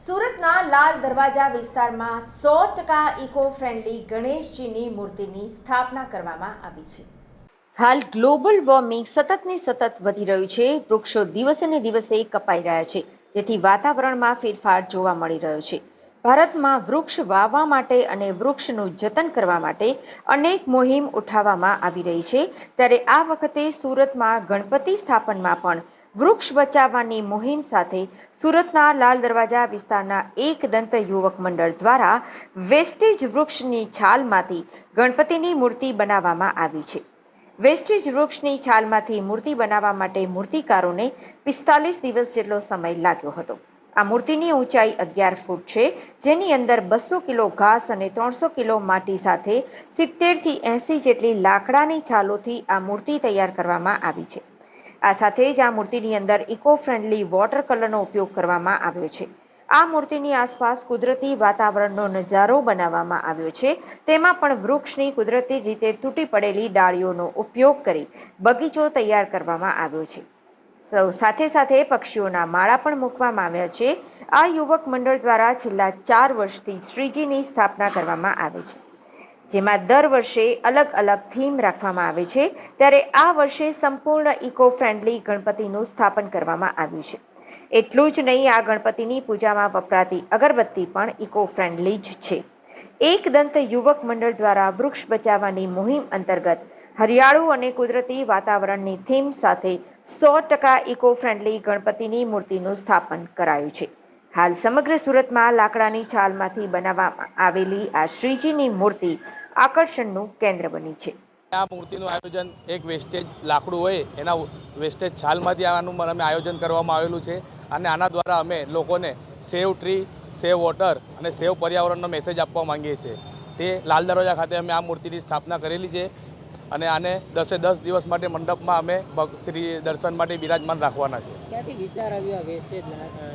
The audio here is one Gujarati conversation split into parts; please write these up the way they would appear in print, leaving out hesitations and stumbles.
સુરતના લાલ દરવાજા વિસ્તારમાં 100% ઇકો ફ્રેન્ડલી ગણેશજીની મૂર્તિની સ્થાપના કરવામાં આવી છે। હાલ ગ્લોબલ વોર્મિંગ સતતને સતત વધી રહ્યું છે। વૃક્ષો દિવસે દિવસે કપાઈ રહ્યા છે, જેથી વાતાવરણમાં ફેરફાર જોવા મળી રહ્યો છે। ભારતમાં વૃક્ષ વાવવા માટે અને વૃક્ષનું જતન કરવા માટે અનેક મુહિમ ઉઠાવવામાં આવી રહી છે, ત્યારે આ વખતે સુરતમાં ગણપતિ સ્થાપનમાં પણ વૃક્ષ બચાવવાની મુહિમ સાથે સુરતના લાલ દરવાજા વિસ્તારના એક દંત યુવક મંડળ દ્વારા વેસ્ટેજ વૃક્ષની છાલમાંથી ગણપતિની મૂર્તિ બનાવવામાં આવી છે। વેસ્ટેજ વૃક્ષની છાલમાંથી મૂર્તિ બનાવવા માટે મૂર્તિકારોને 45 દિવસ જેટલો સમય લાગ્યો હતો। આ મૂર્તિની ઊંચાઈ 11 ફૂટ છે, જેની અંદર 200 કિલો ઘાસ અને 300 કિલો માટી સાથે 70 થી 80 જેટલી લાકડાની છાલોથી આ મૂર્તિ તૈયાર કરવામાં આવી છે। આ સાથે જ આ મૂર્તિની અંદર ઇકો ફ્રેન્ડલી વોટર કલરનો ઉપયોગ કરવામાં આવ્યો છે। આ મૂર્તિની આસપાસ કુદરતી વાતાવરણનો નજારો બનાવવામાં આવ્યો છે। તેમાં પણ વૃક્ષની કુદરતી રીતે તૂટી પડેલી ડાળીઓનો ઉપયોગ કરી બગીચો તૈયાર કરવામાં આવ્યો છે। સાથે સાથે પક્ષીઓના માળા પણ મૂકવામાં આવ્યા છે। આ યુવક મંડળ દ્વારા છેલ્લા 4 વર્ષથી શ્રીજીની સ્થાપના કરવામાં આવે છે, જેમાં દર વર્ષે અલગ અલગ થીમ રાખવામાં આવે છે। ત્યારે આ વર્ષે સંપૂર્ણ ઇકો ફ્રેન્ડલી ગણપતિનું સ્થાપન કરવામાં આવ્યું છે। એટલું જ નહીં, આ ગણપતિની પૂજામાં વપરાતી અગરબત્તી પણ ઇકો ફ્રેન્ડલી જ છે। એક દંત યુવક મંડળ દ્વારા વૃક્ષ બચાવવાની મુહિમ અંતર્ગત હરિયાળું અને કુદરતી વાતાવરણની થીમ સાથે 100% ઇકો ફ્રેન્ડલી ગણપતિની મૂર્તિનું સ્થાપન કરાયું છે। હાલ સમગ્ર સુરતમાં લાકડાની છાલમાંથી બનાવવામાં આવેલી આ શ્રીજીની મૂર્તિ આકર્ષણનું કેન્દ્ર બની છે। આ મૂર્તિનું આયોજન એક વેસ્ટેજ લાકડું હોય એના વેસ્ટેજ છાલમાંથી આનું અમે આયોજન કરવામાં આવેલું છે, અને આના દ્વારા અમે લોકોને સેવ ટ્રી, સેવ વોટર અને સેવ પર્યાવરણનો મેસેજ આપવા માંગીએ છીએ। તે લાલ દરવાજા ખાતે અમે આ મૂર્તિની સ્થાપના કરેલી છે, અને આને 10 દિવસ માટે મંડપમાં અમે શ્રી દર્શન માટે બિરાજમાન રાખવાના છે। ક્યાંથી વિચાર આવ્યો આ વેસ્ટેજ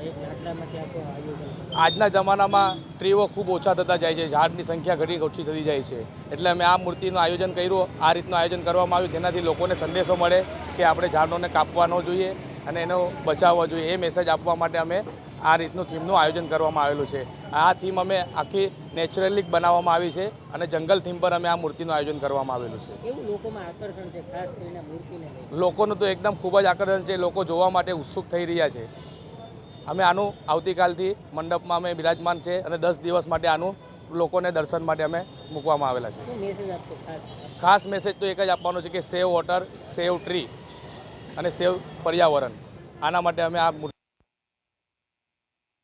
એક લાકડામાંથી આખો આયોજન? આજના જમાનામાં ટ્રીઓ ખૂબ ઓછા થતા જાય છે, ઝાડની સંખ્યા ઘણી ઓછી થતી જાય છે, એટલે અમે આ મૂર્તિનું આયોજન કર્યું। આ રીતનું આયોજન કરવામાં આવ્યું જેનાથી લોકોને સંદેશો મળે કે આપણે ઝાડોને કાપવા ન જોઈએ અને એનો બચાવવો જોઈએ। એ મેસેજ આપવા માટે અમે આ રીતનું થીમનું આયોજન કરવામાં આવેલું છે। આ થીમ અમે આખી નેચરલી બનાવવામાં આવી છે, અને જંગલ થીમ પર અમે આ મૂર્તિનું આયોજન કરવામાં આવેલું છે। એવું લોકોમાં આકર્ષણ છે, ખાસ કરીને મૂર્તિને લઈને? લોકોનું તો એકદમ ખૂબ જ આકર્ષણ છે, લોકો જોવા માટે ઉત્સુક થઈ રહ્યા છે। અમે આનું આવતીકાલથી મંડપમાં અમે બિરાજમાન છે, અને 10 દિવસ માટે આનું લોકોને દર્શન માટે અમે મૂકવામાં આવેલા છે। શું મેસેજ આપશો? ખાસ મેસેજ તો એક જ આપવાનો છે કે સેવ વોટર, સેવ ટ્રી અને સેવ પર્યાવરણ, આના માટે અમે આ